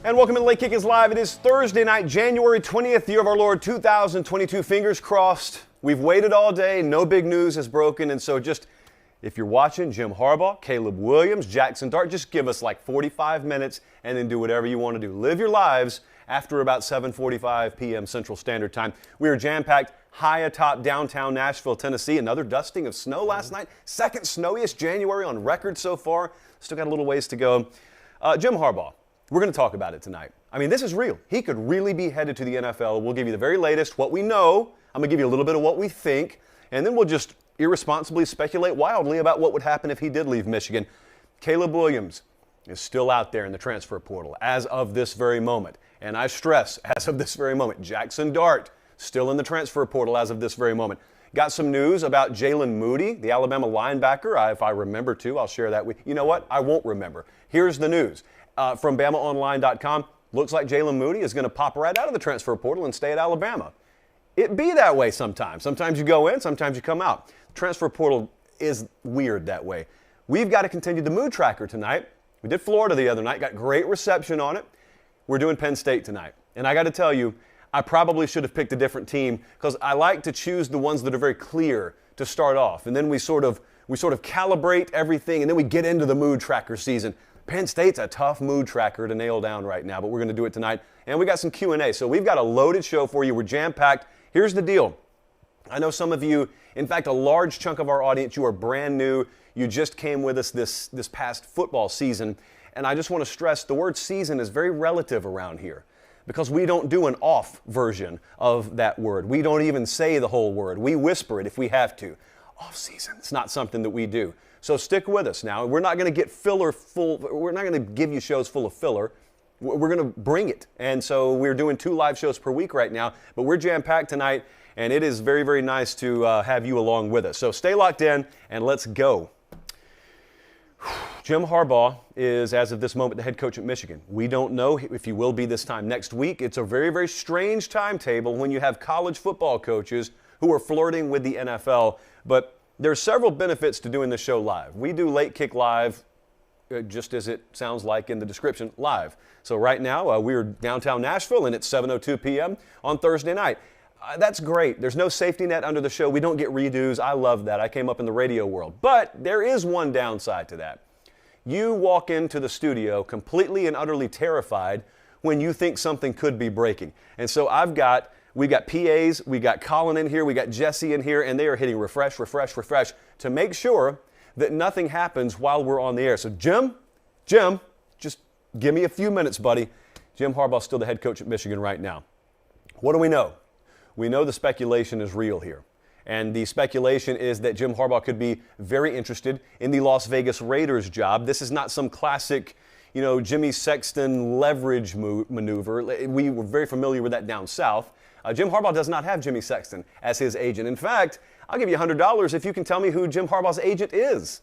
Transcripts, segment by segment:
And welcome to Late Kick is Live. It is Thursday night, January 20th, year of our Lord 2022. Fingers crossed. We've waited all day. No big news has broken. And so just, if you're watching, Jim Harbaugh, Caleb Williams, Jackson Dart, just give us like 45 minutes and then do whatever you want to do. Live your lives after about 7:45 p.m. Central Standard Time. We are jam-packed high atop downtown Nashville, Tennessee. Another dusting of snow last night. Second snowiest January on record so far. Still got a little ways to go. Jim Harbaugh. We're going to talk about it tonight. I mean, this is real. He could really be headed to the NFL. We'll give you the very latest, what we know. I'm going to give you a little bit of what we think. And then we'll just irresponsibly speculate wildly about what would happen if he did leave Michigan. Caleb Williams is still out there in the transfer portal as of this very moment. And I stress, as of this very moment. Jackson Dart, still in the transfer portal as of this very moment. Got some news about Jalen Moody, the Alabama linebacker. If I remember to, I'll share that with you. You know what? I won't remember. Here's the news. From BamaOnline.com, looks like Jalen Moody is going to pop right out of the transfer portal and stay at Alabama. It be that way sometimes. Sometimes you go in, sometimes you come out. The transfer portal is weird that way. We've got to continue the mood tracker tonight. We did Florida the other night, got great reception on it. We're doing Penn State tonight. And I got to tell you, I probably should have picked a different team because I like to choose the ones that are very clear to start off. And then we sort of calibrate everything, and then we get into the mood tracker season. Penn State's a tough mood tracker to nail down right now, but we're going to do it tonight. And we got some Q&A. So we've got a loaded show for you. We're jam-packed. Here's the deal. I know some of you, in fact, a large chunk of our audience, you are brand new. You just came with us this past football season. And I just want to stress the word season is very relative around here because we don't do an off version of that word. We don't even say the whole word. We whisper it if we have to. Off season. It's not something that we do. So stick with us now. We're not going to get filler full. We're not going to give you shows full of filler. We're going to bring it. And so we're doing 2 live shows per week right now. But we're jam-packed tonight, and it is very, very nice to have you along with us. So stay locked in, and let's go. Jim Harbaugh is, as of this moment, the head coach at Michigan. We don't know if he will be this time next week. It's a very, very strange timetable when you have college football coaches who are flirting with the NFL. But there are several benefits to doing this show live. We do Late Kick Live, just as it sounds like in the description, live. So right now, we're downtown Nashville, and it's 7:02 p.m. on Thursday night. That's great. There's no safety net under the show. We don't get redos. I love that. I came up in the radio world. But there is one downside to that. You walk into the studio completely and utterly terrified when you think something could be breaking. And so we got PAs, we got Colin in here, we got Jesse in here, and they are hitting refresh, refresh, refresh to make sure that nothing happens while we're on the air. So Jim, just give me a few minutes, buddy. Jim Harbaugh's still the head coach at Michigan right now. What do we know? We know the speculation is real here. And the speculation is that Jim Harbaugh could be very interested in the Las Vegas Raiders job. This is not some classic, Jimmy Sexton leverage maneuver. We were very familiar with that down south. Jim Harbaugh does not have Jimmy Sexton as his agent. In fact, I'll give you $100 if you can tell me who Jim Harbaugh's agent is.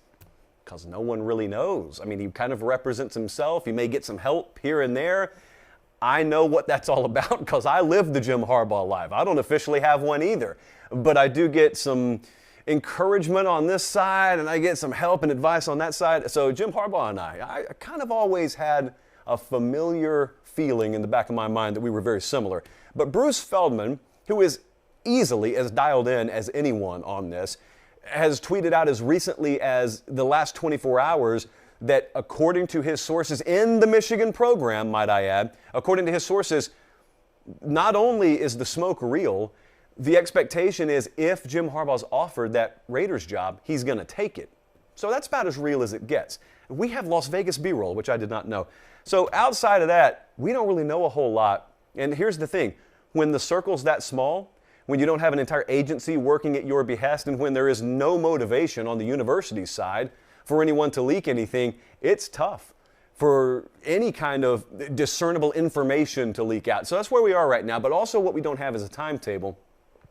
Because no one really knows. I mean, he kind of represents himself. He may get some help here and there. I know what that's all about because I live the Jim Harbaugh life. I don't officially have one either. But I do get some encouragement on this side, and I get some help and advice on that side. So Jim Harbaugh and I kind of always had a familiar feeling in the back of my mind that we were very similar. But Bruce Feldman, who is easily as dialed in as anyone on this, has tweeted out as recently as the last 24 hours that according to his sources in the Michigan program, might I add, according to his sources, not only is the smoke real, the expectation is if Jim Harbaugh's offered that Raiders job, he's going to take it. So that's about as real as it gets. We have Las Vegas B-roll, which I did not know. So outside of that, we don't really know a whole lot. And here's the thing. When the circle's that small, when you don't have an entire agency working at your behest, and when there is no motivation on the university's side for anyone to leak anything, it's tough for any kind of discernible information to leak out. So that's where we are right now. But also what we don't have is a timetable.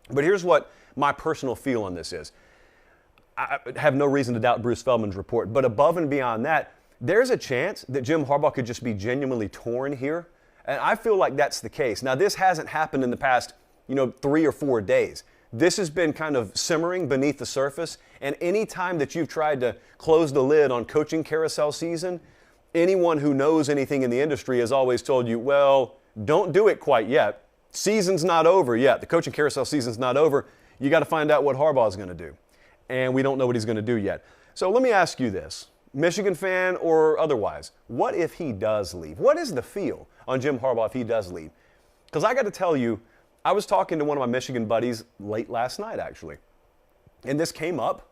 But here's what my personal feel on this is. I have no reason to doubt Bruce Feldman's report. But above and beyond that, there's a chance that Jim Harbaugh could just be genuinely torn here. And I feel like that's the case. Now, this hasn't happened in the past, 3 or 4 days. This has been kind of simmering beneath the surface. And any time that you've tried to close the lid on coaching carousel season, anyone who knows anything in the industry has always told you, well, don't do it quite yet. Season's not over yet. The coaching carousel season's not over. You got to find out what Harbaugh's going to do. And we don't know what he's going to do yet. So let me ask you this, Michigan fan or otherwise, what if he does leave? What is the feel on Jim Harbaugh if he does leave? Because I got to tell you, I was talking to one of my Michigan buddies late last night, actually. And this came up,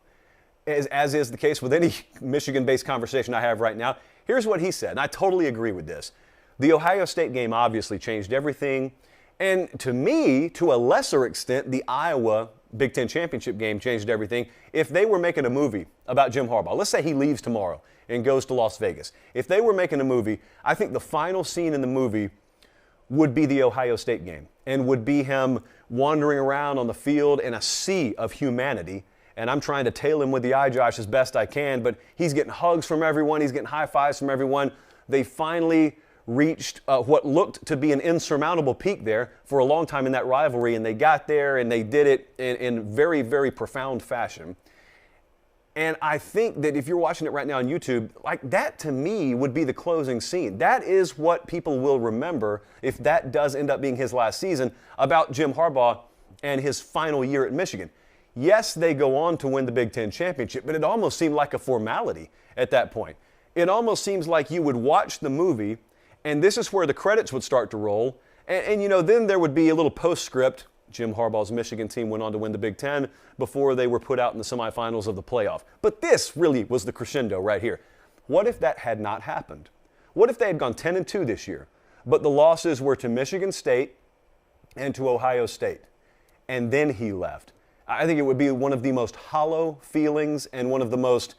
as is the case with any Michigan-based conversation I have right now. Here's what he said, and I totally agree with this. The Ohio State game obviously changed everything. And to me, to a lesser extent, the Iowa Big Ten championship game changed everything. If they were making a movie about Jim Harbaugh, let's say he leaves tomorrow and goes to Las Vegas. If they were making a movie, I think the final scene in the movie would be the Ohio State game and would be him wandering around on the field in a sea of humanity. And I'm trying to tail him with the eye, Josh, as best I can, but he's getting hugs from everyone. He's getting high fives from everyone. They finally reached what looked to be an insurmountable peak there for a long time in that rivalry, and they got there and they did it in very, very profound fashion. And I think that if you're watching it right now on YouTube, like that to me would be the closing scene. That is what people will remember if that does end up being his last season about Jim Harbaugh and his final year at Michigan. Yes, they go on to win the Big Ten championship, but it almost seemed like a formality at that point. It almost seems like you would watch the movie, and this is where the credits would start to roll, and you know, then there would be a little postscript. Jim Harbaugh's Michigan team went on to win the Big Ten before they were put out in the semifinals of the playoff. But this really was the crescendo right here. What if that had not happened? What if they had gone 10-2 this year, but the losses were to Michigan State and to Ohio State, and then he left? I think it would be one of the most hollow feelings and one of the most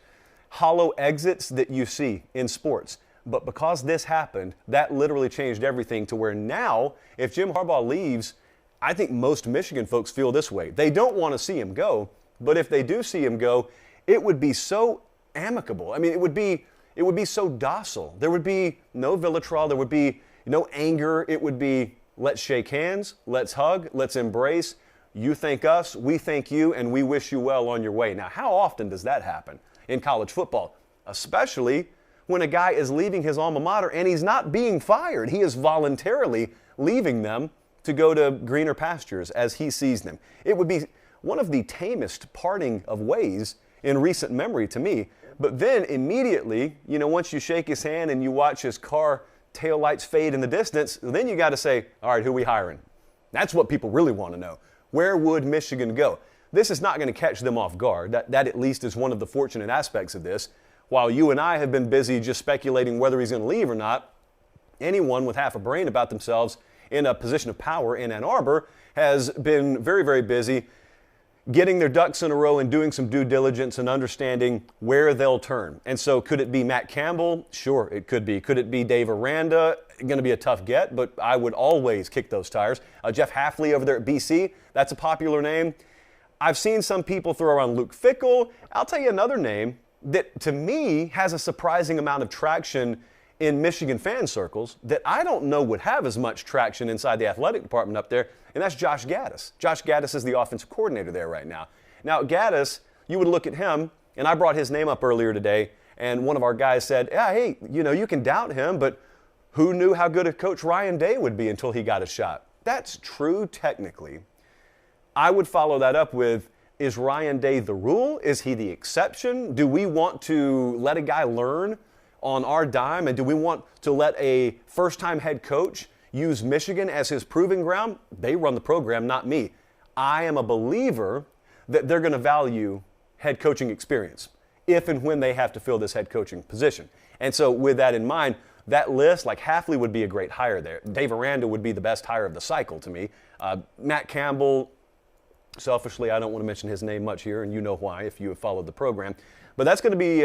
hollow exits that you see in sports. But because this happened, that literally changed everything to where now, if Jim Harbaugh leaves, I think most Michigan folks feel this way. They don't want to see him go, but if they do see him go, it would be so amicable. I mean, it would be so docile. There would be no vitriol. There would be no anger. It would be, let's shake hands, let's hug, let's embrace. You thank us, we thank you, and we wish you well on your way. Now, how often does that happen in college football? Especially when a guy is leaving his alma mater and he's not being fired. He is voluntarily leaving them to go to greener pastures as he sees them. It would be one of the tamest parting of ways in recent memory to me. But then immediately, you know, once you shake his hand and you watch his car taillights fade in the distance, then you got to say, all right, who are we hiring? That's what people really want to know. Where would Michigan go? This is not going to catch them off guard. That at least is one of the fortunate aspects of this. While you and I have been busy just speculating whether he's going to leave or not, anyone with half a brain about themselves in a position of power in Ann Arbor has been very, very busy getting their ducks in a row and doing some due diligence and understanding where they'll turn. And so could it be Matt Campbell? Sure, it could be. Could it be Dave Aranda? Going to be a tough get, but I would always kick those tires. Jeff Hafley over there at BC, that's a popular name. I've seen some people throw around Luke Fickell. I'll tell you another name that to me has a surprising amount of traction in Michigan fan circles that I don't know would have as much traction inside the athletic department up there, and that's Josh Gattis. Josh Gattis is the offensive coordinator there right now. Now, Gattis, you would look at him, and I brought his name up earlier today, and one of our guys said, yeah, hey, you know, you can doubt him, but who knew how good a coach Ryan Day would be until he got a shot? That's true technically. I would follow that up with, is Ryan Day the rule? Is he the exception? Do we want to let a guy learn on our dime, and do we want to let a first-time head coach use Michigan as his proving ground? They run the program, not me. I am a believer that they're going to value head coaching experience if and when they have to fill this head coaching position. And so with that in mind, that list, like Hafley would be a great hire there. Dave Aranda would be the best hire of the cycle to me. Matt Campbell, selfishly, I don't want to mention his name much here, and you know why if you have followed the program. But that's going to be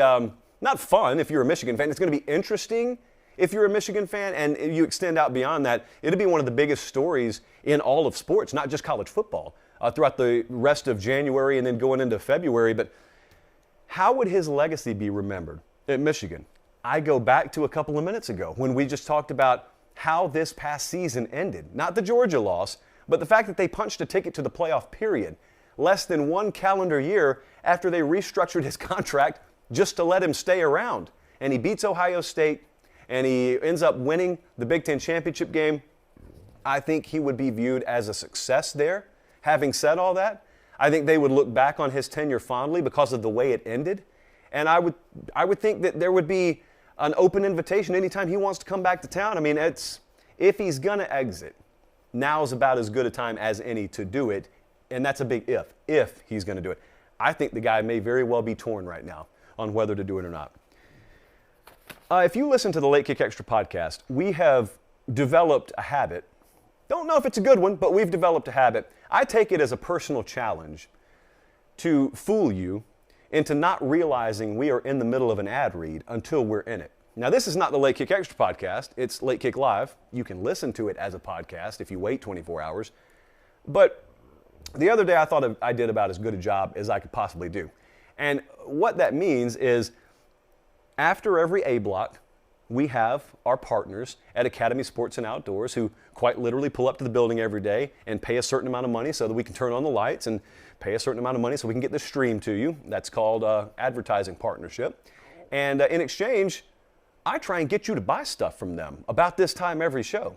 not fun if you're a Michigan fan. It's going to be interesting if you're a Michigan fan, and you extend out beyond that. It'll be one of the biggest stories in all of sports, not just college football, throughout the rest of January and then going into February. But how would his legacy be remembered at Michigan? I go back to a couple of minutes ago when we just talked about how this past season ended. Not the Georgia loss, but the fact that they punched a ticket to the playoff period less than one calendar year after they restructured his contract just to let him stay around. And he beats Ohio State, and he ends up winning the Big Ten championship game, I think he would be viewed as a success there. Having said all that, I think they would look back on his tenure fondly because of the way it ended. And I would think that there would be an open invitation anytime he wants to come back to town. I mean, if he's going to exit, now's about as good a time as any to do it. And that's a big if he's going to do it. I think the guy may very well be torn right now on whether to do it or not. If you listen to the Late Kick Extra podcast, we have developed a habit. Don't know if it's a good one, but we've developed a habit. I take it as a personal challenge to fool you into not realizing we are in the middle of an ad read until we're in it. Now, this is not the Late Kick Extra podcast. It's Late Kick Live. You can listen to it as a podcast if you wait 24 hours. But the other day, I thought I did about as good a job as I could possibly do. And what that means is after every A block, we have our partners at Academy Sports and Outdoors who quite literally pull up to the building every day and pay a certain amount of money so that we can turn on the lights, and pay a certain amount of money so we can get the stream to you. That's called advertising partnership. And in exchange, I try and get you to buy stuff from them about this time every show.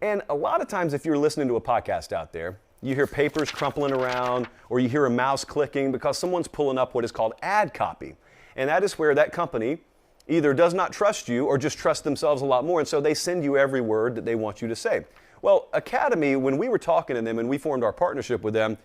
And a lot of times if you're listening to a podcast out there, you hear papers crumpling around or you hear a mouse clicking because someone's pulling up what is called ad copy. And that is where that company either does not trust you or just trust themselves a lot more, and so they send you every word that they want you to say. Well, Academy, when we were talking to them and we formed our partnership with them,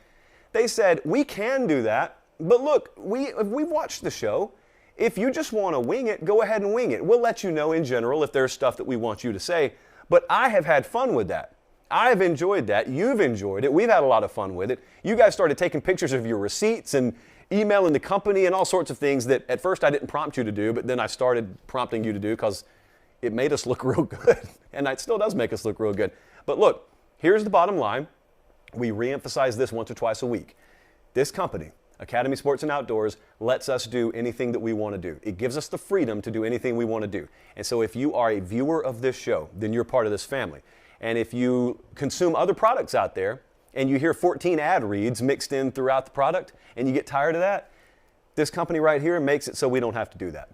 they said, we can do that, but look, we've watched the show. If you just want to wing it, go ahead and wing it. We'll let you know in general if there's stuff that we want you to say, but I have had fun with that. I've enjoyed that. You've enjoyed it. We've had a lot of fun with it. You guys started taking pictures of your receipts and emailing the company and all sorts of things that at first I didn't prompt you to do, but then I started prompting you to do because it made us look real good. And it still does make us look real good. But look, here's the bottom line. We reemphasize this once or twice a week. This company, Academy Sports and Outdoors, lets us do anything that we want to do. It gives us the freedom to do anything we want to do. And so if you are a viewer of this show, then you're part of this family. And if you consume other products out there, and you hear 14 ad reads mixed in throughout the product, and you get tired of that, this company right here makes it so we don't have to do that.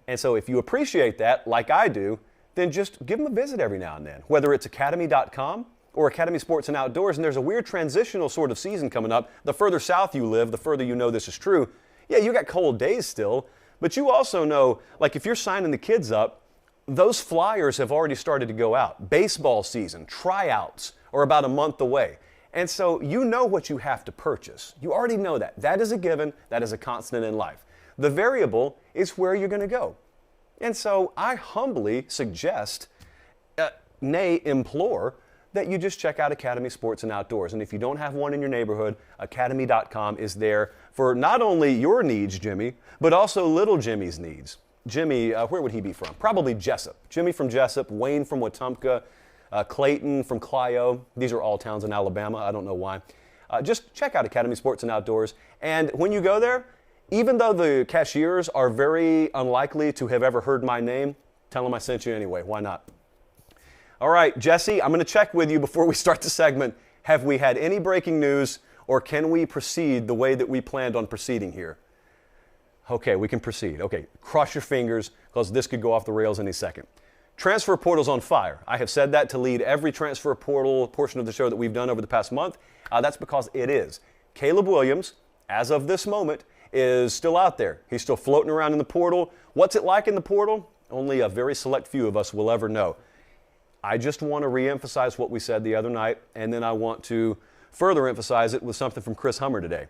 And so if you appreciate that, like I do, then just give them a visit every now and then, whether it's academy.com or Academy Sports and Outdoors. And there's a weird transitional sort of season coming up. The further south you live, the further you know this is true. Yeah, you got cold days still, but you also know, like if you're signing the kids up, those flyers have already started to go out. Baseball season, tryouts are about a month away. And so you know what you have to purchase. You already know that. That is a given. That is a constant in life. The variable is where you're going to go. And so I humbly suggest, nay, implore, that you just check out Academy Sports and Outdoors. And if you don't have one in your neighborhood, academy.com is there for not only your needs, Jimmy, but also little Jimmy's needs. Jimmy, where would he be from? Probably Jessup. Jimmy from Jessup, Wayne from Wetumpka, Clayton from Clio. These are all towns in Alabama. I don't know why. Just check out Academy Sports and Outdoors. And when you go there, even though the cashiers are very unlikely to have ever heard my name, tell them I sent you anyway. Why not? All right, Jesse, I'm going to check with you before we start the segment. Have we had any breaking news, or can we proceed the way that we planned on proceeding here? Okay, we can proceed. Okay, cross your fingers because this could go off the rails any second. Transfer portal's on fire. I have said that to lead every transfer portal portion of the show that we've done over the past month. That's because it is. Caleb Williams, as of this moment, is still out there. He's still floating around in the portal. What's it like in the portal? Only a very select few of us will ever know. I just want to reemphasize what we said the other night, and then I want to further emphasize it with something from Chris Hummer today.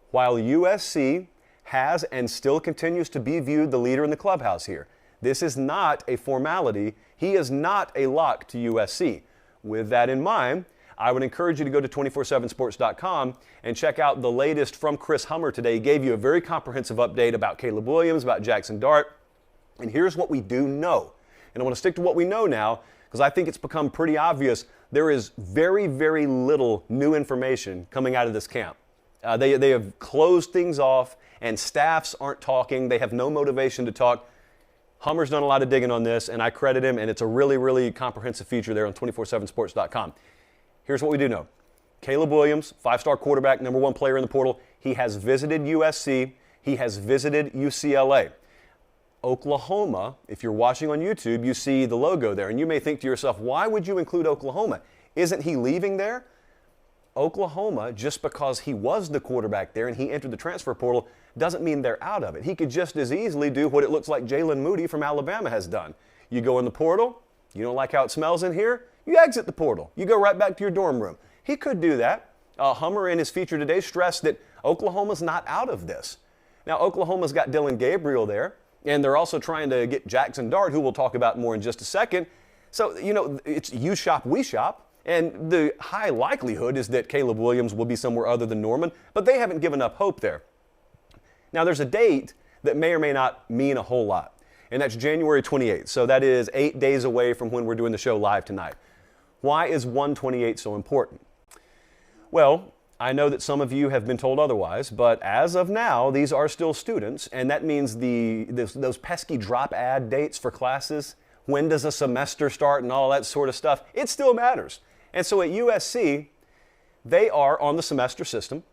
While USC has and still continues to be viewed the leader in the clubhouse here, this is not a formality. He is not a lock to USC. With that in mind, I would encourage you to go to 247sports.com and check out the latest from Chris Hummer today. He gave you a very comprehensive update about Caleb Williams, about Jackson Dart. And here's what we do know. And I want to stick to what we know now because I think it's become pretty obvious there is very, very little new information coming out of this camp. They have closed things off and staffs aren't talking. They have no motivation to talk. Hummer's done a lot of digging on this, and I credit him, and it's a really, really comprehensive feature there on 247sports.com. Here's what we do know. Caleb Williams, five-star quarterback, number one player in the portal. He has visited USC. He has visited UCLA. Oklahoma, if you're watching on YouTube, you see the logo there, and you may think to yourself, why would you include Oklahoma? Isn't he leaving there? Oklahoma, just because he was the quarterback there and he entered the transfer portal, doesn't mean they're out of it. He could just as easily do what it looks like Jalen Moody from Alabama has done. You go in the portal, you don't like how it smells in here, you exit the portal. You go right back to your dorm room. He could do that. Hummer in his feature today stressed that Oklahoma's not out of this. Now, Oklahoma's got Dillon Gabriel there, and they're also trying to get Jackson Dart, who we'll talk about more in just a second. So, it's you shop, we shop. And the high likelihood is that Caleb Williams will be somewhere other than Norman, but they haven't given up hope there. Now, there's a date that may or may not mean a whole lot, and that's January 28th. So that is 8 days away from when we're doing the show live tonight. Why is 1/28 so important? Well, I know that some of you have been told otherwise, but as of now, these are still students, and that means those pesky drop ad dates for classes, when does a semester start and all that sort of stuff, it still matters. And so at USC, they are on the semester system,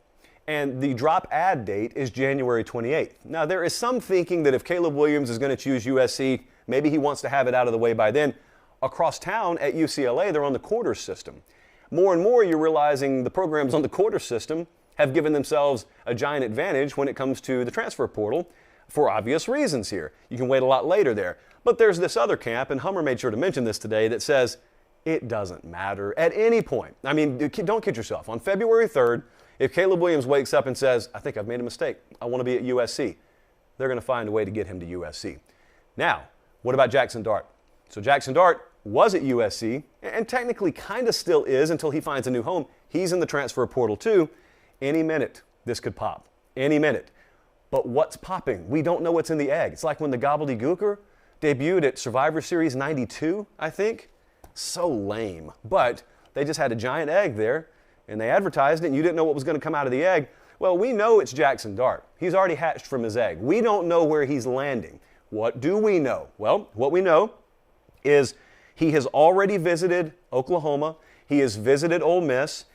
and the drop ad date is January 28th. Now, there is some thinking that if Caleb Williams is going to choose USC, maybe he wants to have it out of the way by then. Across town at UCLA, they're on the quarter system. More and more, you're realizing the programs on the quarter system have given themselves a giant advantage when it comes to the transfer portal for obvious reasons here. You can wait a lot later there. But there's this other camp, and Hummer made sure to mention this today, that says it doesn't matter at any point. I mean, don't kid yourself. On February 3rd, if Caleb Williams wakes up and says, I think I've made a mistake, I want to be at USC, they're going to find a way to get him to USC. Now, what about Jackson Dart? So Jackson Dart was at USC, and technically kind of still is until he finds a new home. He's in the transfer portal too. Any minute, this could pop. Any minute. But what's popping? We don't know what's in the egg. It's like when the gobbledygooker debuted at Survivor Series 92, I think. So lame. But they just had a giant egg there, and they advertised it, and you didn't know what was going to come out of the egg. Well, we know it's Jackson Dart. He's already hatched from his egg. We don't know where he's landing. What do we know? Well, what we know is he has already visited Oklahoma. He has visited Ole Miss.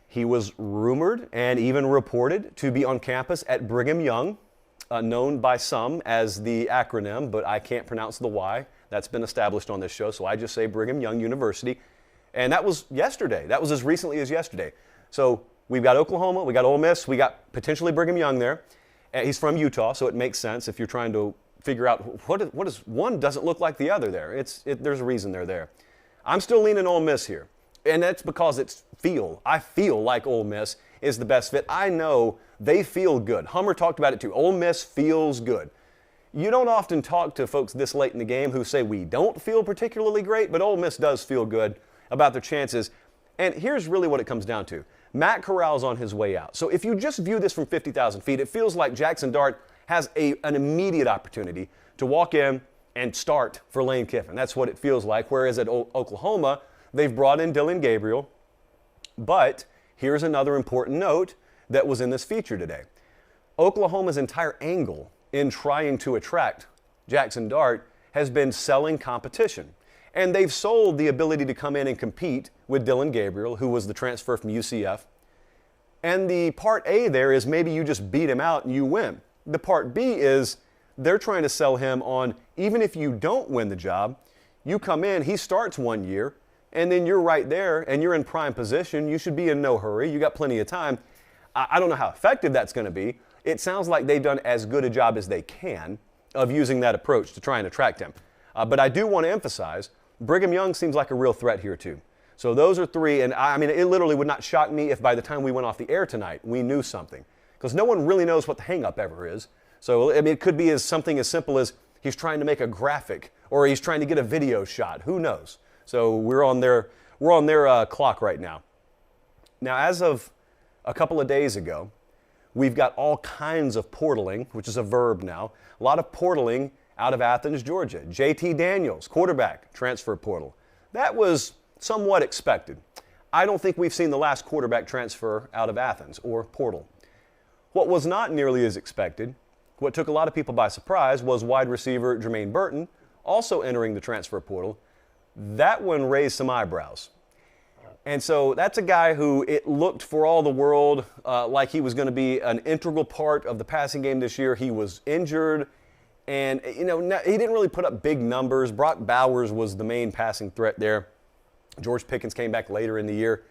He was rumored and even reported to be on campus at Brigham Young, known by some as the acronym, but I can't pronounce the Y. That's been established on this show, so I just say Brigham Young University. And that was yesterday. That was as recently as yesterday. So we've got Oklahoma, we got Ole Miss, we got potentially Brigham Young there. He's from Utah, so it makes sense if you're trying to figure out what is one doesn't look like the other there. There's a reason they're there. I'm still leaning Ole Miss here, and that's because I feel like Ole Miss is the best fit. I know they feel good. Hummer talked about it too. Ole Miss feels good. You don't often talk to folks this late in the game who say we don't feel particularly great, but Ole Miss does feel good about their chances. And here's really what it comes down to. Matt Corral's on his way out. So if you just view this from 50,000 feet, it feels like Jackson Dart has an immediate opportunity to walk in and start for Lane Kiffin. That's what it feels like. Whereas at Oklahoma, they've brought in Dillon Gabriel. But here's another important note that was in this feature today. Oklahoma's entire angle in trying to attract Jackson Dart has been selling competition. And they've sold the ability to come in and compete with Dillon Gabriel, who was the transfer from UCF. And the part A there is maybe you just beat him out and you win. The part B is they're trying to sell him on even if you don't win the job, you come in, he starts 1 year, and then you're right there and you're in prime position. You should be in no hurry. You got plenty of time. I don't know how effective that's going to be. It sounds like they've done as good a job as they can of using that approach to try and attract him. But I do want to emphasize, Brigham Young seems like a real threat here too. So those are three, and I mean, it literally would not shock me if by the time we went off the air tonight, we knew something. Because no one really knows what the hang-up ever is. So, I mean, it could be something as simple as he's trying to make a graphic or he's trying to get a video shot. Who knows? So we're on their clock right now. Now, as of a couple of days ago, we've got all kinds of portaling, which is a verb now, a lot of portaling out of Athens, Georgia. JT Daniels, quarterback, transfer portal. That was somewhat expected. I don't think we've seen the last quarterback transfer out of Athens or portal. What was not nearly as expected, what took a lot of people by surprise, was wide receiver Jermaine Burton also entering the transfer portal. That one raised some eyebrows. And so that's a guy who it looked for all the world like he was going to be an integral part of the passing game this year. He was injured. And, he didn't really put up big numbers. Brock Bowers was the main passing threat there. George Pickens came back later in the year.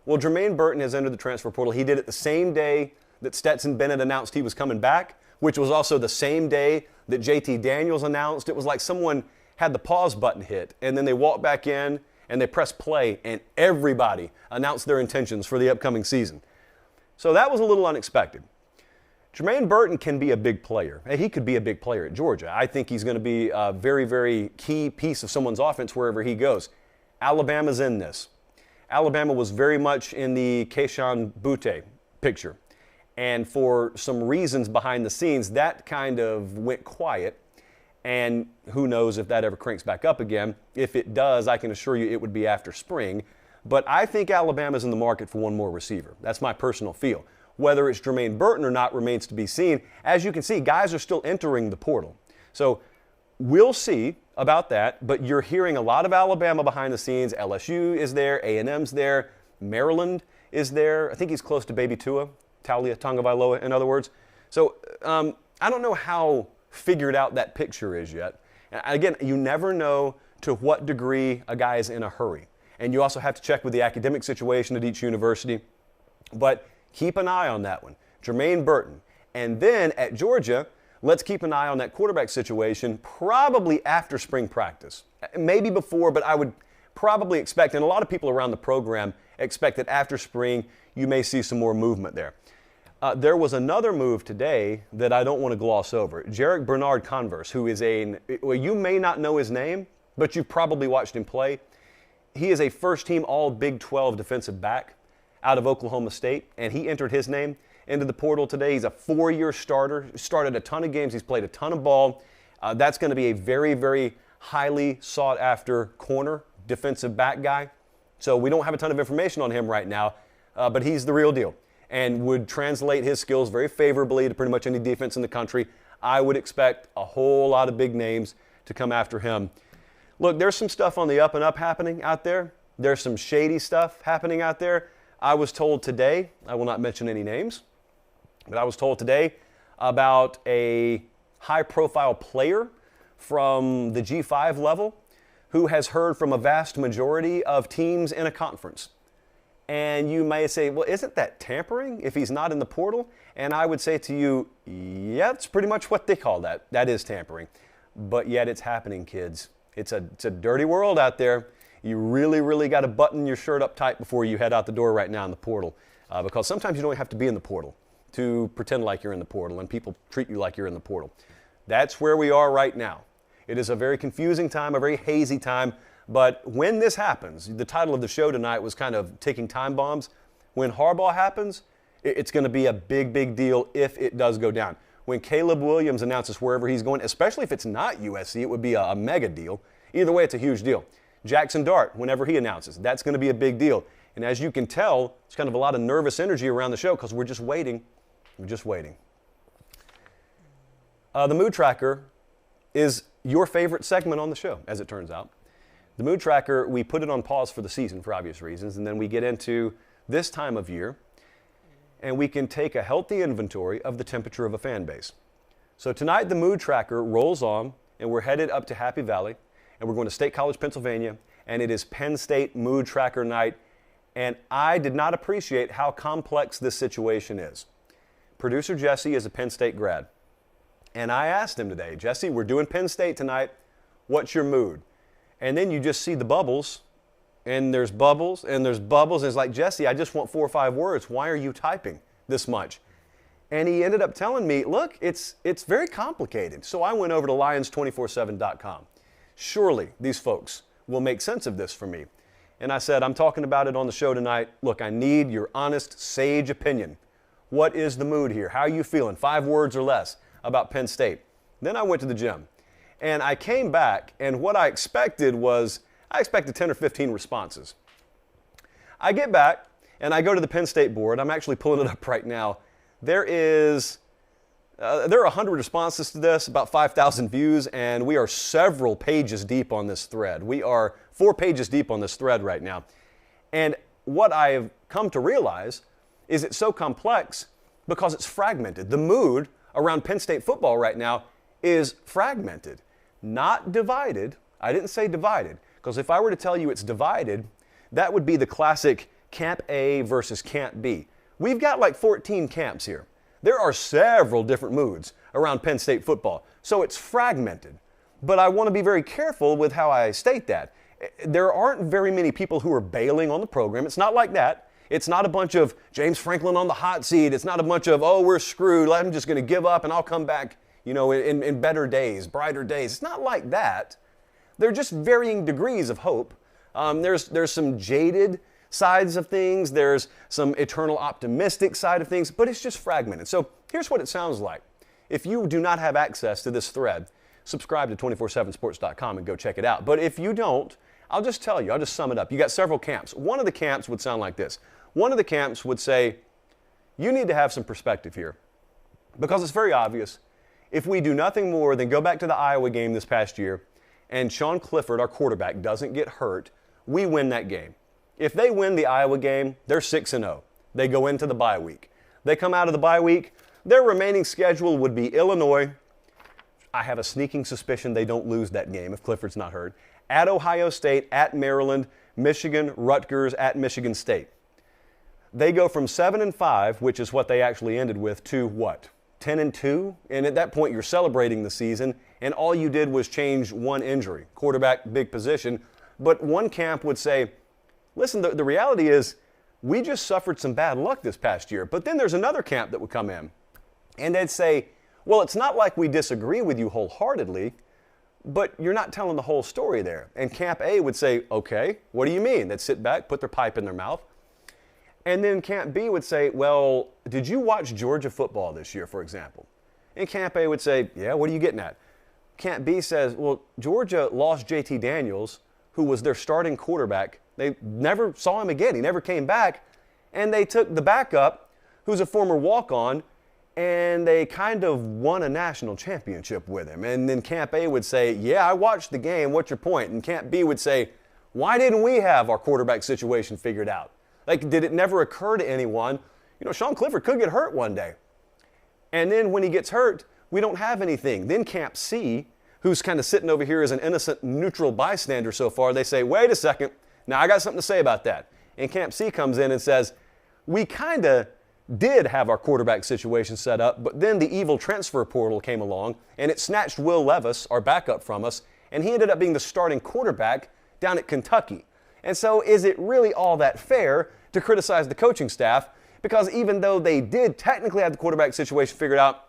Well, Jermaine Burton has entered the transfer portal. He did it the same day that Stetson Bennett announced he was coming back, which was also the same day that JT Daniels announced. It was like someone had the pause button hit, and then they walked back in and they pressed play, and everybody announced their intentions for the upcoming season. So that was a little unexpected. Jermaine Burton can be a big player. He could be a big player at Georgia. I think he's going to be a very, very key piece of someone's offense wherever he goes. Alabama's in this. Alabama was very much in the Kayshon Boutte picture. And for some reasons behind the scenes, that kind of went quiet. And who knows if that ever cranks back up again. If it does, I can assure you it would be after spring. But I think Alabama's in the market for one more receiver. That's my personal feel. Whether it's Jermaine Burton or not remains to be seen. As you can see, guys are still entering the portal. So we'll see about that, but you're hearing a lot of Alabama behind the scenes. LSU is there, A&M's there, Maryland is there. I think he's close to Baby Tua, Taulia Tagovailoa, in other words. So I don't know how figured out that picture is yet. And again, you never know to what degree a guy is in a hurry. And you also have to check with the academic situation at each university. But keep an eye on that one. Jermaine Burton. And then at Georgia, let's keep an eye on that quarterback situation probably after spring practice. Maybe before, but I would probably expect, and a lot of people around the program expect that after spring, you may see some more movement there. There was another move today that I don't want to gloss over. Jarek Bernard-Converse, who is well, you may not know his name, but you've probably watched him play. He is a first-team All-Big 12 defensive back out of Oklahoma State, and he entered his name into the portal today. He's a 4-year starter, started a ton of games, he's played a ton of ball. That's going to be a very, very highly sought-after corner defensive back guy. So we don't have a ton of information on him right now, but he's the real deal and would translate his skills very favorably to pretty much any defense in the country. I would expect a whole lot of big names to come after him. Look, there's some stuff on the up and up happening out there. There's some shady stuff happening out there. I was told today, I will not mention any names, but I was told today about a high-profile player from the G5 level who has heard from a vast majority of teams in a conference. And you may say, well, isn't that tampering if he's not in the portal? And I would say to you, yeah, that's pretty much what they call that. That is tampering. But yet it's happening, kids. It's a dirty world out there. You really, really got to button your shirt up tight before you head out the door right now in the portal. Because sometimes you don't have to be in the portal to pretend like you're in the portal and people treat you like you're in the portal. That's where we are right now. It is a very confusing time, a very hazy time. But when this happens, the title of the show tonight was kind of ticking time bombs. When Harbaugh happens, it's going to be a big, big deal if it does go down. When Caleb Williams announces wherever he's going, especially if it's not USC, it would be a mega deal. Either way, it's a huge deal. Jackson Dart, whenever he announces, that's going to be a big deal. And as you can tell, it's kind of a lot of nervous energy around the show because we're just waiting. We're just waiting. The Mood Tracker is your favorite segment on the show, as it turns out. The Mood Tracker, we put it on pause for the season for obvious reasons, and then we get into this time of year, and we can take a healthy inventory of the temperature of a fan base. So tonight, the Mood Tracker rolls on, and we're headed up to Happy Valley, and we're going to State College, Pennsylvania, and it is Penn State Mood Tracker night, and I did not appreciate how complex this situation is. Producer Jesse is a Penn State grad, and I asked him today, Jesse, we're doing Penn State tonight, what's your mood? And then you just see the bubbles, and there's bubbles, and there's bubbles, and it's like, Jesse, I just want 4 or 5 words. Why are you typing this much? And he ended up telling me, look, it's very complicated. So I went over to Lions247.com. Surely these folks will make sense of this for me. And I said, I'm talking about it on the show tonight. Look, I need your honest, sage opinion. What is the mood here? How are you feeling? 5 words or less about Penn State. Then I went to the gym. And I came back, and what I expected was, I expected 10 or 15 responses. I get back, and I go to the Penn State board. I'm actually pulling it up right now. There are 100 responses to this, about 5,000 views, and we are several pages deep on this thread. We are 4 pages deep on this thread right now. And what I've come to realize is it's so complex because it's fragmented. The mood around Penn State football right now is fragmented, not divided. I didn't say divided, because if I were to tell you it's divided, that would be the classic Camp A versus Camp B. We've got like 14 camps here. There are several different moods around Penn State football, so it's fragmented. But I want to be very careful with how I state that. There aren't very many people who are bailing on the program. It's not like that. It's not a bunch of James Franklin on the hot seat. It's not a bunch of, oh, we're screwed. I'm just going to give up and I'll come back, in better days, brighter days. It's not like that. They're just varying degrees of hope. There's some jaded sides of things. There's some eternal optimistic side of things, but it's just fragmented. So here's what it sounds like. If you do not have access to this thread, subscribe to 247sports.com and go check it out. But if you don't, I'll just tell you, I'll just sum it up. You got several camps. One of the camps would sound like this. One of the camps would say, you need to have some perspective here, because it's very obvious. If we do nothing more than go back to the Iowa game this past year and Sean Clifford, our quarterback, doesn't get hurt, we win that game. If they win the Iowa game, they're 6-0. They go into the bye week. They come out of the bye week, their remaining schedule would be Illinois. I have a sneaking suspicion they don't lose that game if Clifford's not hurt. At Ohio State, at Maryland, Michigan, Rutgers, at Michigan State. They go from 7-5, which is what they actually ended with, to what? 10-2? And at that point, you're celebrating the season, and all you did was change one injury. Quarterback, big position. But one camp would say, listen, the reality is we just suffered some bad luck this past year. But then there's another camp that would come in, and they'd say, well, it's not like we disagree with you wholeheartedly, but you're not telling the whole story there. And Camp A would say, okay, what do you mean? They'd sit back, put their pipe in their mouth. And then Camp B would say, well, did you watch Georgia football this year, for example? And Camp A would say, yeah, what are you getting at? Camp B says, well, Georgia lost JT Daniels, who was their starting quarterback. They never saw him again. He never came back. And they took the backup, who's a former walk-on, and they kind of won a national championship with him. And then Camp A would say, yeah, I watched the game. What's your point? And Camp B would say, why didn't we have our quarterback situation figured out? Like, did it never occur to anyone, Sean Clifford could get hurt one day. And then when he gets hurt, we don't have anything. Then Camp C, who's kind of sitting over here as an innocent, neutral bystander so far, they say, wait a second, now I got something to say about that. And Camp C comes in and says, we kind of did have our quarterback situation set up, but then the evil transfer portal came along, and it snatched Will Levis, our backup, from us, and he ended up being the starting quarterback down at Kentucky. And so is it really all that fair to criticize the coaching staff? Because even though they did technically have the quarterback situation figured out,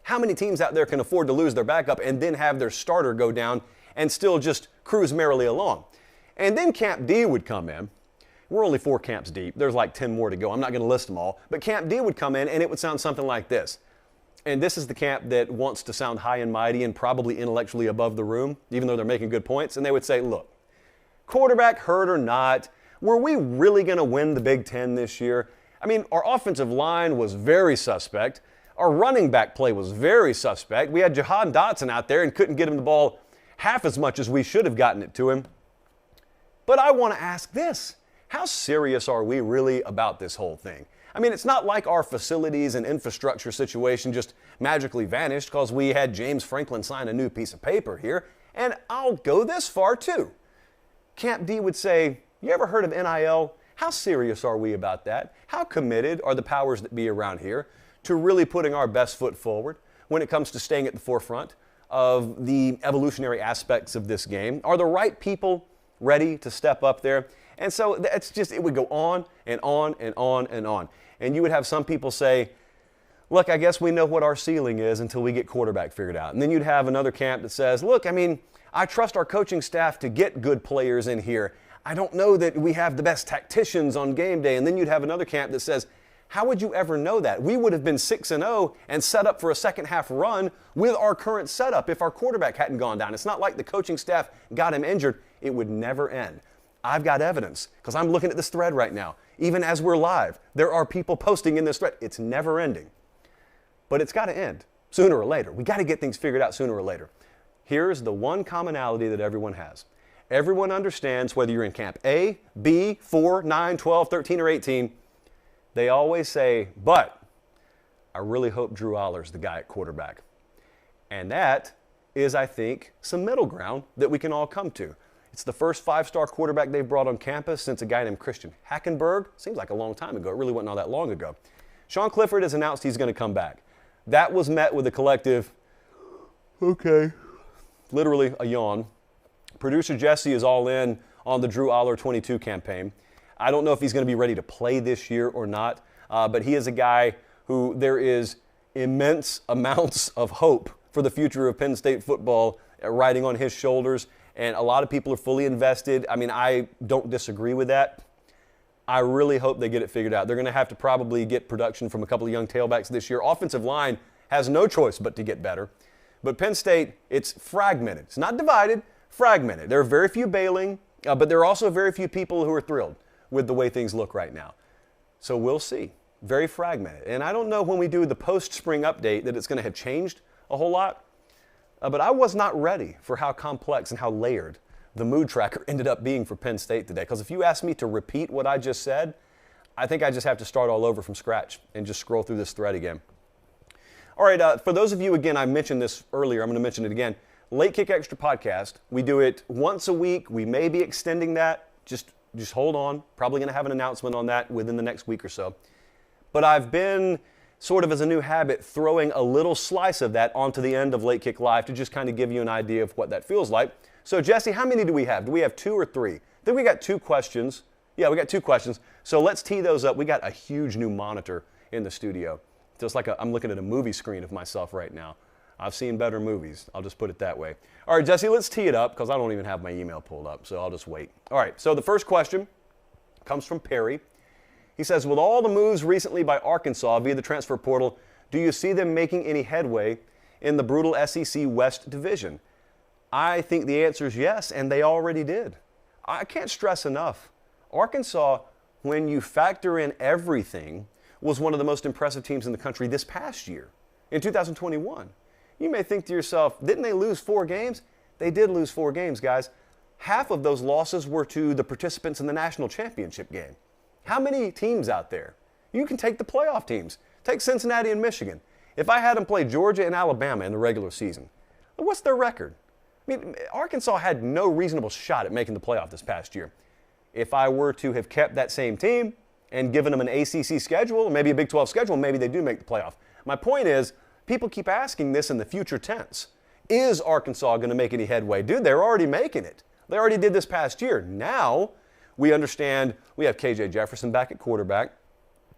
how many teams out there can afford to lose their backup and then have their starter go down and still just cruise merrily along? And then Camp D would come in. We're only 4 camps deep. There's like 10 more to go. I'm not going to list them all. But Camp D would come in, and it would sound something like this. And this is the camp that wants to sound high and mighty and probably intellectually above the room, even though they're making good points. And they would say, look, quarterback hurt or not, were we really going to win the Big Ten this year? I mean, our offensive line was very suspect. Our running back play was very suspect. We had Jahan Dotson out there and couldn't get him the ball half as much as we should have gotten it to him. But I want to ask this. How serious are we really about this whole thing? I mean, it's not like our facilities and infrastructure situation just magically vanished because we had James Franklin sign a new piece of paper here. And I'll go this far too. Camp D would say, you ever heard of NIL? How serious are we about that? How committed are the powers that be around here to really putting our best foot forward when it comes to staying at the forefront of the evolutionary aspects of this game? Are the right people ready to step up there? And so it would go on and on and on and on. And you would have some people say, look, I guess we know what our ceiling is until we get quarterback figured out. And then you'd have another camp that says, look, I mean, I trust our coaching staff to get good players in here. I don't know that we have the best tacticians on game day. And then you'd have another camp that says, how would you ever know that? We would have been 6-0 and set up for a second half run with our current setup if our quarterback hadn't gone down. It's not like the coaching staff got him injured. It would never end. I've got evidence because I'm looking at this thread right now. Even as we're live, there are people posting in this thread. It's never ending. But it's got to end sooner or later. We got to get things figured out sooner or later. Here's the one commonality that everyone has. Everyone understands whether you're in camp A, B, 4, 9, 12, 13, or 18. They always say, but I really hope Drew Aller's the guy at quarterback. And that is, I think, some middle ground that we can all come to. It's the first 5-star quarterback they've brought on campus since a guy named Christian Hackenberg. Seems like a long time ago. It really wasn't all that long ago. Sean Clifford has announced he's going to come back. That was met with a collective, okay, literally a yawn. Producer Jesse is all in on the Drew Aller 22 campaign. I don't know if he's going to be ready to play this year or not, but he is a guy who there is immense amounts of hope for the future of Penn State football riding on his shoulders, and a lot of people are fully invested. I mean, I don't disagree with that. I really hope they get it figured out. They're going to have to probably get production from a couple of young tailbacks this year. Offensive line has no choice but to get better. But Penn State, it's fragmented. It's not divided, fragmented. There are very few bailing, but there are also very few people who are thrilled with the way things look right now. So we'll see. Very fragmented. And I don't know when we do the post-spring update that it's going to have changed a whole lot. But I was not ready for how complex and how layered the mood tracker ended up being for Penn State today. Because if you ask me to repeat what I just said, I think I just have to start all over from scratch and just scroll through this thread again. All right, for those of you, again, I mentioned this earlier. I'm going to mention it again. Late Kick Extra podcast. We do it once a week. We may be extending that. Just hold on. Probably going to have an announcement on that within the next week or so. But I've been sort of as a new habit throwing a little slice of that onto the end of Late Kick Live to just kind of give you an idea of what that feels like. So, Jesse, how many do we have? Do we have 2 or 3? I think we got 2 questions. Yeah, we got 2 questions. So let's tee those up. We got a huge new monitor in the studio. Just like I'm looking at a movie screen of myself right now. I've seen better movies. I'll just put it that way. All right, Jesse, let's tee it up because I don't even have my email pulled up, so I'll just wait. All right, so the first question comes from Perry. He says, with all the moves recently by Arkansas via the transfer portal, do you see them making any headway in the brutal SEC West division? I think the answer is yes, and they already did. I can't stress enough. Arkansas, when you factor in everything, was one of the most impressive teams in the country this past year, in 2021. You may think to yourself, didn't they lose 4 games? They did lose 4 games, guys. Half of those losses were to the participants in the national championship game. How many teams out there? You can take the playoff teams. Take Cincinnati and Michigan. If I had them play Georgia and Alabama in the regular season, what's their record? I mean, Arkansas had no reasonable shot at making the playoff this past year. If I were to have kept that same team and given them an ACC schedule, or maybe a Big 12 schedule, maybe they do make the playoff. My point is, people keep asking this in the future tense. Is Arkansas going to make any headway? Dude, they're already making it. They already did this past year. Now, we understand we have KJ Jefferson back at quarterback.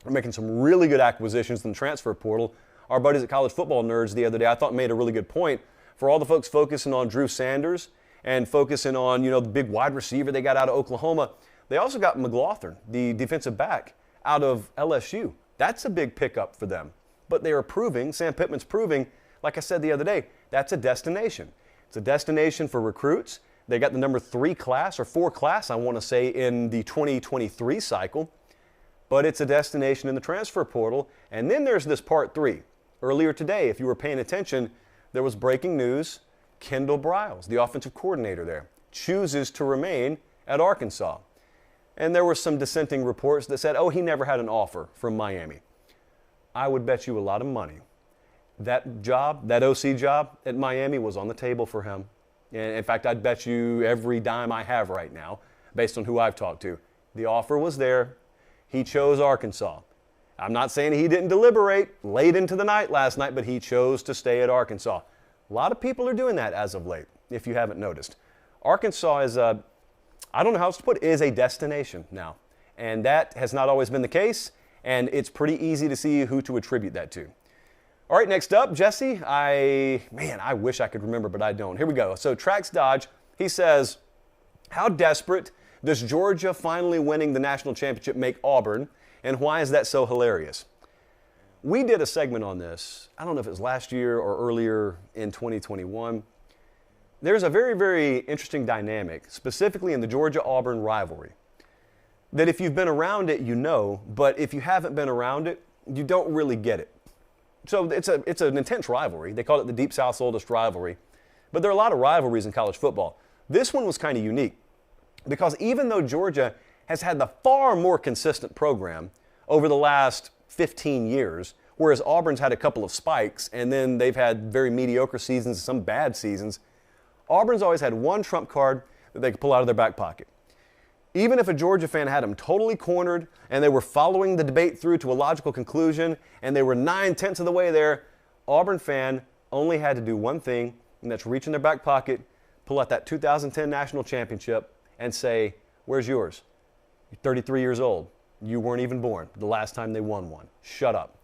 We're making some really good acquisitions in the transfer portal. Our buddies at College Football Nerds the other day, I thought, made a really good point. For all the folks focusing on Drew Sanders and focusing on, the big wide receiver they got out of Oklahoma, they also got McLaughlin, the defensive back, out of LSU. That's a big pickup for them. But they are proving, Sam Pittman's proving, like I said the other day, that's a destination. It's a destination for recruits. They got the number 3 class, or 4 class, I want to say, in the 2023 cycle. But it's a destination in the transfer portal. And then there's this part 3. Earlier today, if you were paying attention, there was breaking news. Kendall Briles, the offensive coordinator there, chooses to remain at Arkansas. And there were some dissenting reports that said, oh, he never had an offer from Miami. I would bet you a lot of money. That job, that OC job at Miami was on the table for him. And in fact, I'd bet you every dime I have right now, based on who I've talked to. The offer was there. He chose Arkansas. I'm not saying he didn't deliberate late into the night last night, but he chose to stay at Arkansas. A lot of people are doing that as of late, if you haven't noticed. Arkansas is I don't know how else to put it, is a destination now. And that has not always been the case, and it's pretty easy to see who to attribute that to. All right, next up, Jesse. I wish I could remember, but I don't. Here we go. So Trax Dodge, he says, how desperate does Georgia finally winning the national championship make Auburn, and why is that so hilarious? We did a segment on this, I don't know if it was last year or earlier in 2021. There's a very, very interesting dynamic, specifically in the Georgia-Auburn rivalry, that if you've been around it, you know, but if you haven't been around it, you don't really get it. So it's an intense rivalry. They call it the Deep South's oldest rivalry. But there are a lot of rivalries in college football. This one was kind of unique because even though Georgia has had the far more consistent program over the last 15 years, whereas Auburn's had a couple of spikes, and then they've had very mediocre seasons and some bad seasons. Auburn's always had one trump card that they could pull out of their back pocket. Even if a Georgia fan had them totally cornered and they were following the debate through to a logical conclusion and they were 9/10 of the way there, Auburn fan only had to do one thing, and that's reach in their back pocket, pull out that 2010 national championship, and say, where's yours? You're 33 years old. You weren't even born the last time they won one. Shut up.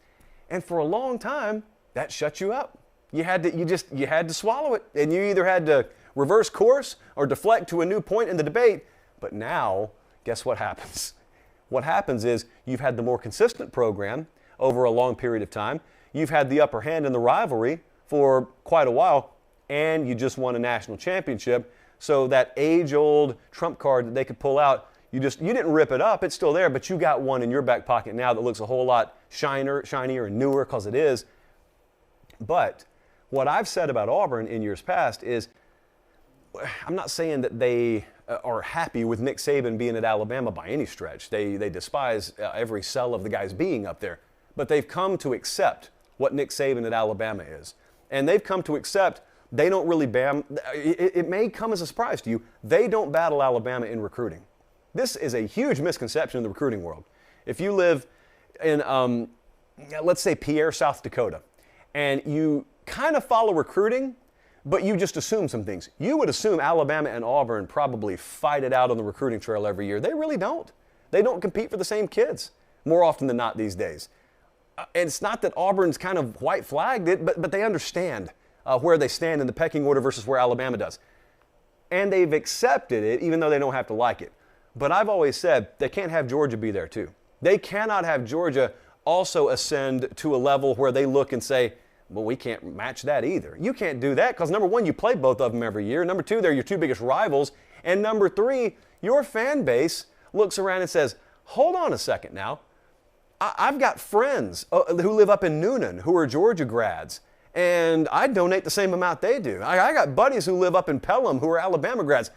And for a long time, that shut you up. You had to swallow it, and you either had to reverse course or deflect to a new point in the debate. But now, guess what happens? What happens is you've had the more consistent program over a long period of time. You've had the upper hand in the rivalry for quite a while, and you just won a national championship. So that age-old trump card that they could pull out, you didn't rip it up. It's still there, but you got one in your back pocket now that looks a whole lot shinier and newer, because it is. But what I've said about Auburn in years past is, I'm not saying that they are happy with Nick Saban being at Alabama by any stretch. They despise every cell of the guys being up there. But they've come to accept what Nick Saban at Alabama is. And they've come to accept they don't really it may come as a surprise to you, they don't battle Alabama in recruiting. This is a huge misconception in the recruiting world. If you live in, let's say, Pierre, South Dakota, and you kind of follow recruiting, but you just assume some things. You would assume Alabama and Auburn probably fight it out on the recruiting trail every year. They really don't. They don't compete for the same kids more often than not these days. And it's not that Auburn's kind of white flagged it, but they understand where they stand in the pecking order versus where Alabama does. And they've accepted it, even though they don't have to like it. But I've always said they can't have Georgia be there too. They cannot have Georgia also ascend to a level where they look and say, well, we can't match that either. You can't do that because, number one, you play both of them every year. Number two, they're your two biggest rivals. And number three, your fan base looks around and says, hold on a second now. I've got friends who live up in Noonan who are Georgia grads, and I donate the same amount they do. I got buddies who live up in Pelham who are Alabama grads.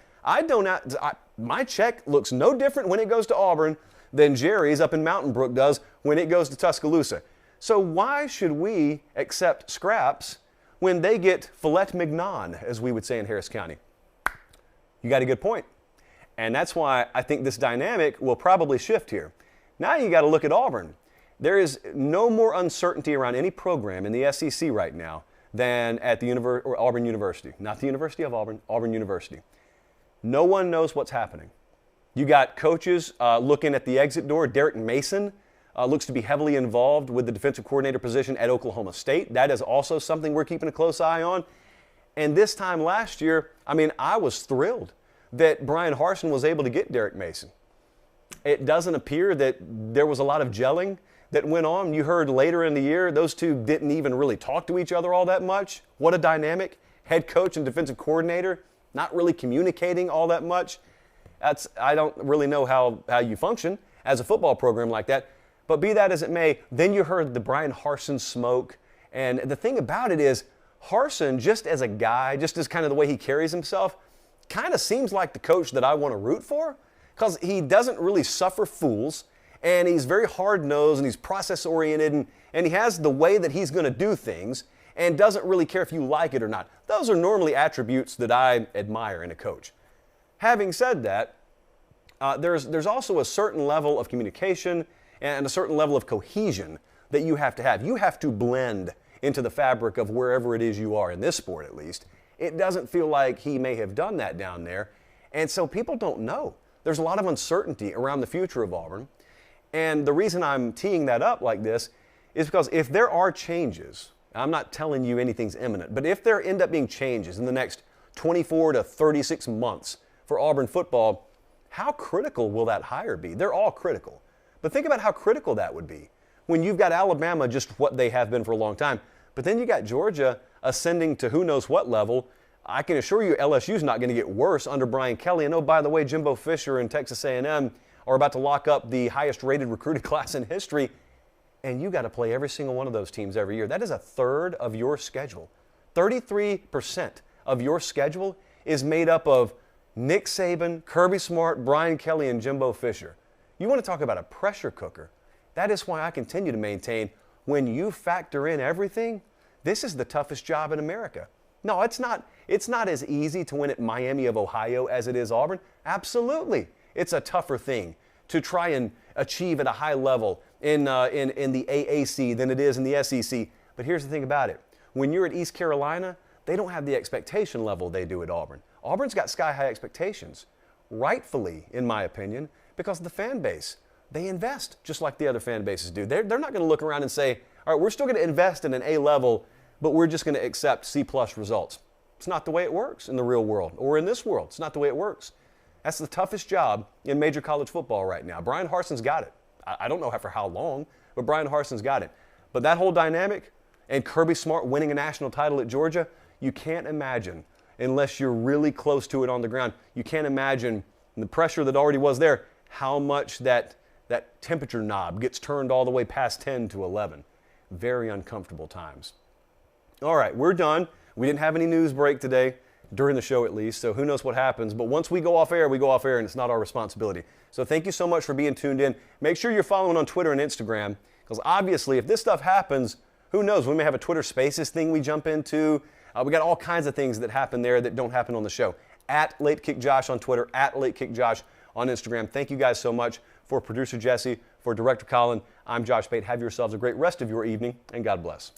My check looks no different when it goes to Auburn than Jerry's up in Mountain Brook does when it goes to Tuscaloosa. So why should we accept scraps when they get filet mignon, as we would say in Harris County? You got a good point. And that's why I think this dynamic will probably shift here. Now you got to look at Auburn. There is no more uncertainty around any program in the SEC right now than at the Auburn University. Not the University of Auburn, Auburn University. No one knows what's happening. You got coaches looking at the exit door. Derek Mason looks to be heavily involved with the defensive coordinator position at Oklahoma State. That is also something we're keeping a close eye on. And this time last year, I was thrilled that Brian Harsin was able to get Derek Mason. It doesn't appear that there was a lot of gelling that went on. You heard later in the year, those two didn't even really talk to each other all that much. What a dynamic. Head coach and defensive coordinator not really communicating all that much. I don't really know how you function as a football program like that. But be that as it may, then you heard the Brian Harsin smoke. And the thing about it is, Harsin, just as a guy, just as kind of the way he carries himself, kind of seems like the coach that I want to root for, because he doesn't really suffer fools, and he's very hard-nosed, and he's process-oriented, and he has the way that he's going to do things, and doesn't really care if you like it or not. Those are normally attributes that I admire in a coach. Having said that, there's also a certain level of communication and a certain level of cohesion that you have to have. You have to blend into the fabric of wherever it is you are, in this sport at least. It doesn't feel like he may have done that down there, and so people don't know. There's a lot of uncertainty around the future of Auburn, and the reason I'm teeing that up like this is because if there are changes, I'm not telling you anything's imminent, but if there end up being changes in the next 24 to 36 months for Auburn football, how critical will that hire be? They're all critical. But think about how critical that would be when you've got Alabama just what they have been for a long time, but then you got Georgia ascending to who knows what level. I can assure you LSU's not going to get worse under Brian Kelly. And oh, by the way, Jimbo Fisher and Texas A&M are about to lock up the highest rated recruited class in history. And you got to play every single one of those teams every year. That is a third of your schedule. 33% of your schedule is made up of Nick Saban, Kirby Smart, Brian Kelly, and Jimbo Fisher. You want to talk about a pressure cooker. That is why I continue to maintain when you factor in everything, this is the toughest job in America. No, it's not as easy to win at Miami of Ohio as it is Auburn. Absolutely. It's a tougher thing to try and achieve at a high level in the AAC than it is in the SEC. But here's the thing about it. When you're at East Carolina, they don't have the expectation level they do at Auburn. Auburn's got sky-high expectations, rightfully, in my opinion, because of the fan base. They invest just like the other fan bases do. They're not going to look around and say, all right, we're still going to invest in an A level, but we're just going to accept C+ results. It's not the way it works in the real world or in this world. It's not the way it works. That's the toughest job in major college football right now. Brian Harson's got it. I don't know for how long, but Brian Harson's got it. But that whole dynamic and Kirby Smart winning a national title at Georgia, you can't imagine, unless you're really close to it on the ground, you can't imagine the pressure that already was there, how much that temperature knob gets turned all the way past 10 to 11. Very uncomfortable times. All right, we're done. We didn't have any news break today, during the show at least, so who knows what happens. But once we go off air, and it's not our responsibility. So thank you so much for being tuned in. Make sure you're following on Twitter and Instagram, because obviously if this stuff happens, who knows? We may have a Twitter Spaces thing we jump into. We got all kinds of things that happen there that don't happen on the show. At LateKickJosh on Twitter, at LateKickJosh on Instagram. Thank you guys so much. For producer Jesse, for director Colin, I'm Josh Pate. Have yourselves a great rest of your evening, and God bless.